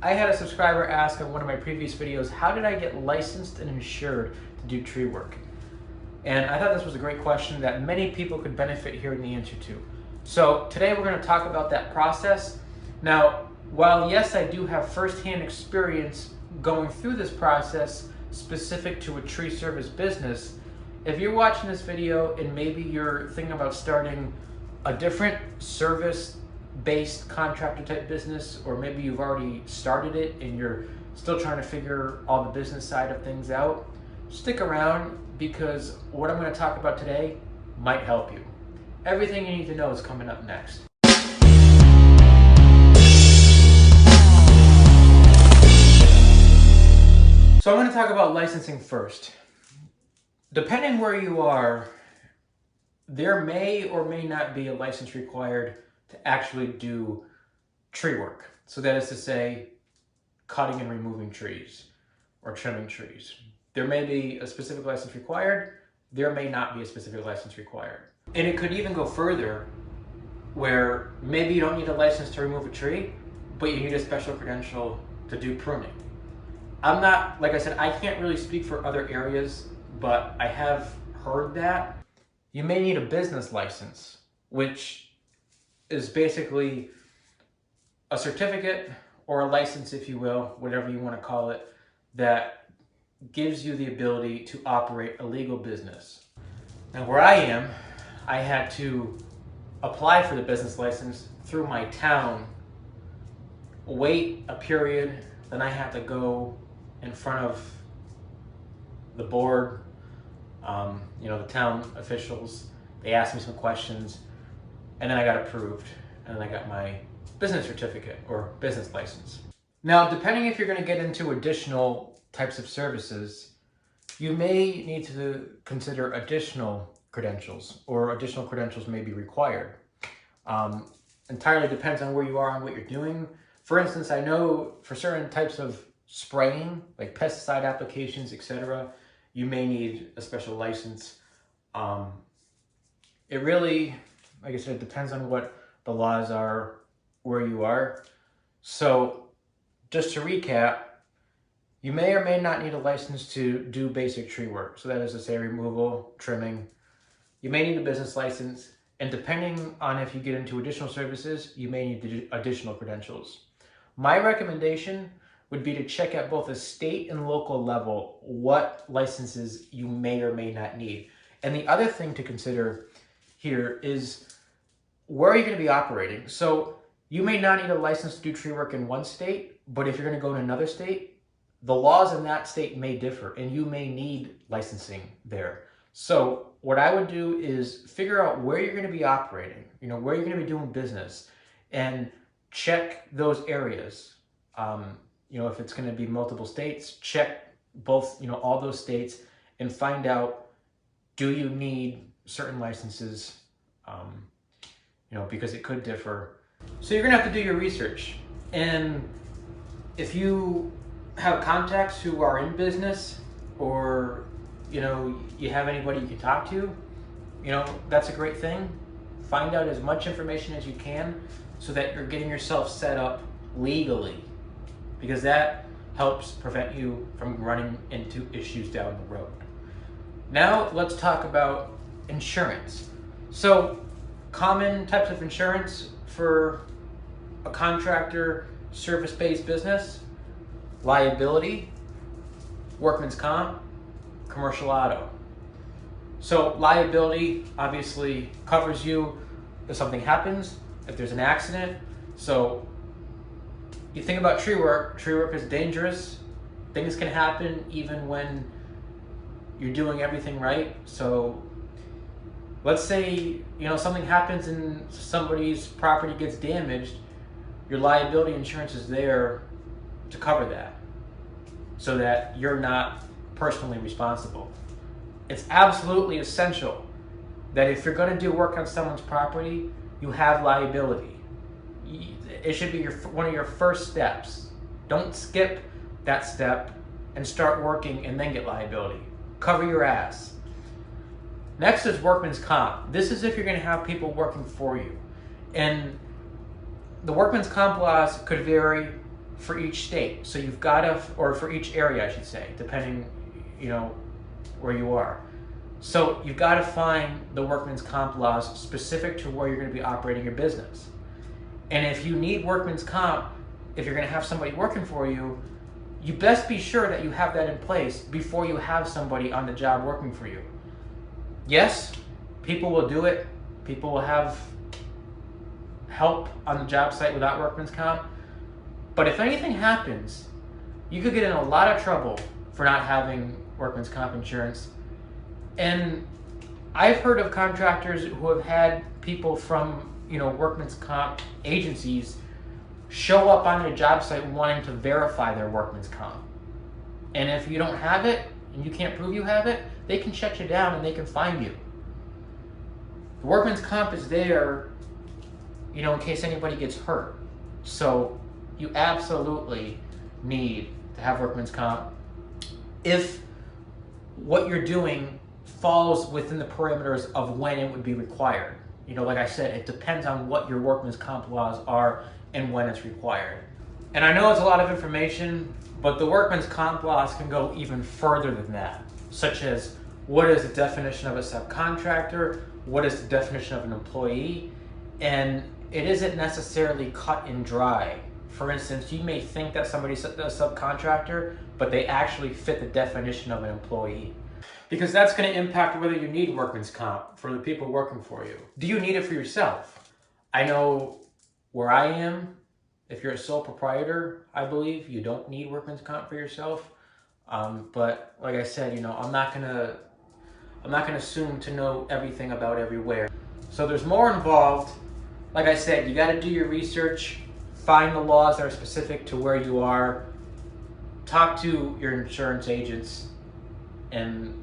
I had a subscriber ask in one of my previous videos, how did I get licensed and insured to do tree work? And I thought this was a great question that many people could benefit hearing the answer to. So today we're going to talk about that process. Now, while yes, I do have firsthand experience going through this process specific to a tree service business, if you're watching this video and maybe you're thinking about starting a different service-based contractor type business, or maybe you've already started it and you're still trying to figure all the business side of things out, stick around because what I'm going to talk about today might help you. Everything you need to know is coming up next. So I'm going to talk about licensing first. Depending where you are, there may or may not be a license required to actually do tree work. So that is to say, cutting and removing trees or trimming trees. There may be a specific license required, there may not be a specific license required. And it could even go further where maybe you don't need a license to remove a tree, but you need a special credential to do pruning. I'm not, like I said, I can't really speak for other areas, but I have heard that. You may need a business license, which is basically a certificate or a license, if you will, whatever you want to call it, that gives you the ability to operate a legal business. Now where I am, I had to apply for the business license through my town, wait a period, then I had to go in front of the board, the town officials. They asked me some questions, and then I got approved, and then I got my business certificate or business license. Now, depending if you're going to get into additional types of services, you may need to consider additional credentials, or additional credentials may be required. Entirely depends on where you are and what you're doing. For instance, I know for certain types of spraying, like pesticide applications, etc., you may need a special license. It really, like I said, it depends on what the laws are where you are. So just to recap, you may or may not need a license to do basic tree work. So that is to say removal, trimming. You may need a business license, and depending on if you get into additional services, you may need additional credentials. My recommendation would be to check at both a state and local level what licenses you may or may not need. And the other thing to consider here is, where are you going to be operating? So you may not need a license to do tree work in one state, but if you're going to go to another state, the laws in that state may differ and you may need licensing there. So what I would do is figure out where you're going to be operating, where you're going to be doing business, and check those areas. If it's going to be multiple states, check both, all those states, and find out, do you need certain licenses, because it could differ. So you're going to have to do your research. And if you have contacts who are in business, or, you have anybody you can talk to, that's a great thing. Find out as much information as you can so that you're getting yourself set up legally, because that helps prevent you from running into issues down the road. Now let's talk about insurance. So common types of insurance for a contractor service-based business: liability, workman's comp, commercial auto. So liability obviously covers you if something happens, if there's an accident. So you think about tree work is dangerous. Things can happen even when you're doing everything right. So let's say, something happens and somebody's property gets damaged, your liability insurance is there to cover that so that you're not personally responsible. It's absolutely essential that if you're going to do work on someone's property, you have liability. It should be one of your first steps. Don't skip that step and start working and then get liability. Cover your ass. Next is workman's comp. This is if you're going to have people working for you. And the workman's comp laws could vary for each state. So you've got to, or for each area, I should say, depending, where you are. So you've got to find the workman's comp laws specific to where you're going to be operating your business. And if you need workman's comp, if you're going to have somebody working for you, you best be sure that you have that in place before you have somebody on the job working for you. Yes, people will do it. People will have help on the job site without workman's comp. But if anything happens, you could get in a lot of trouble for not having workman's comp insurance. And I've heard of contractors who have had people from, workman's comp agencies show up on their job site wanting to verify their workman's comp. And if you don't have it, and you can't prove you have it, they can shut you down and they can fine you. The workman's comp is there, in case anybody gets hurt. So you absolutely need to have workman's comp if what you're doing falls within the parameters of when it would be required. Like I said, it depends on what your workman's comp laws are and when it's required. And I know it's a lot of information, but the workman's comp laws can go even further than that, such as what is the definition of a subcontractor, what is the definition of an employee, and it isn't necessarily cut and dry. For instance, you may think that somebody's a subcontractor, but they actually fit the definition of an employee. Because that's going to impact whether you need workman's comp for the people working for you. Do you need it for yourself? I know where I am, if you're a sole proprietor, I believe you don't need workman's comp for yourself. But like I said, I'm not gonna assume to know everything about everywhere. So there's more involved. Like I said, you got to do your research, find the laws that are specific to where you are, talk to your insurance agents, and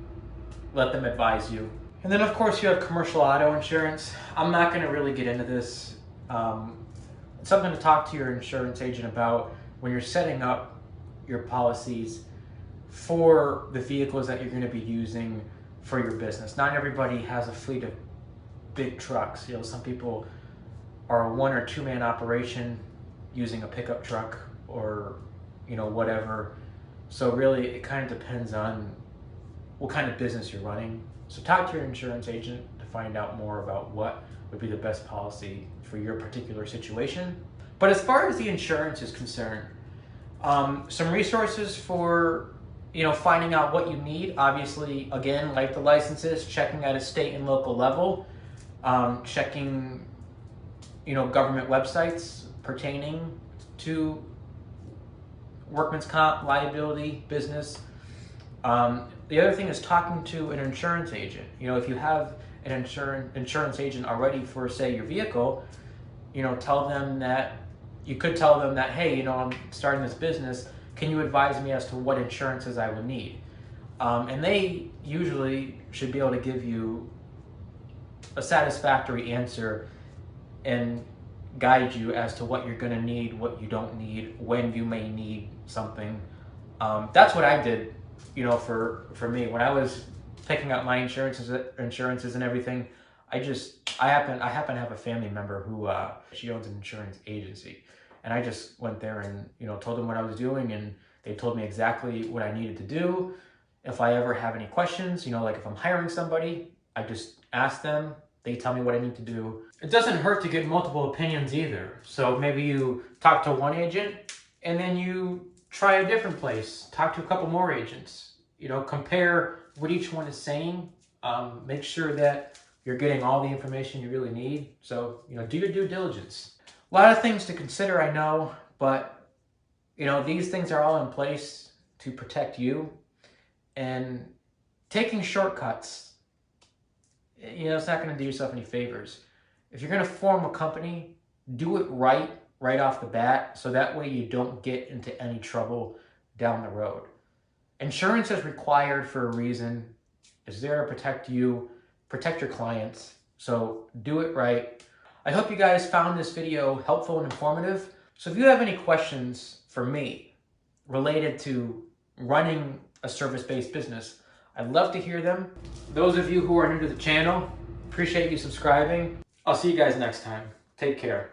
let them advise you. And then of course you have commercial auto insurance. I'm not going to really get into this. It's something to talk to your insurance agent about when you're setting up your policies for the vehicles that you're going to be using for your business. Not everybody has a fleet of big trucks. Some people are a 1 or 2 man operation using a pickup truck or whatever. So really it kind of depends on what kind of business you're running. So talk to your insurance agent to find out more about what would be the best policy for your particular situation. But as far as the insurance is concerned, some resources for finding out what you need. Obviously, again, like the licenses, checking at a state and local level, checking government websites pertaining to workman's comp, liability, business. The other thing is talking to an insurance agent. If you have an insurance agent already for, say, your vehicle, tell them that, you could tell them that, hey, I'm starting this business. Can you advise me as to what insurances I would need? And they usually should be able to give you a satisfactory answer and guide you as to what you're going to need, what you don't need, when you may need something. That's what I did, for me. When I was picking up my insurances and everything, I happen to have a family member who she owns an insurance agency. And I just went there and, told them what I was doing, and they told me exactly what I needed to do. If I ever have any questions, like if I'm hiring somebody, I just ask them, they tell me what I need to do. It doesn't hurt to get multiple opinions either. So maybe you talk to one agent and then you try a different place, talk to a couple more agents, compare what each one is saying, make sure that you're getting all the information you really need. So, do your due diligence. A lot of things to consider, I know, but, these things are all in place to protect you. And taking shortcuts, it's not going to do yourself any favors. If you're going to form a company, do it right off the bat, so that way you don't get into any trouble down the road. Insurance is required for a reason. It's there to protect you, protect your clients. So do it right. I hope you guys found this video helpful and informative. So if you have any questions for me related to running a service-based business, I'd love to hear them. Those of you who are new to the channel, appreciate you subscribing. I'll see you guys next time. Take care.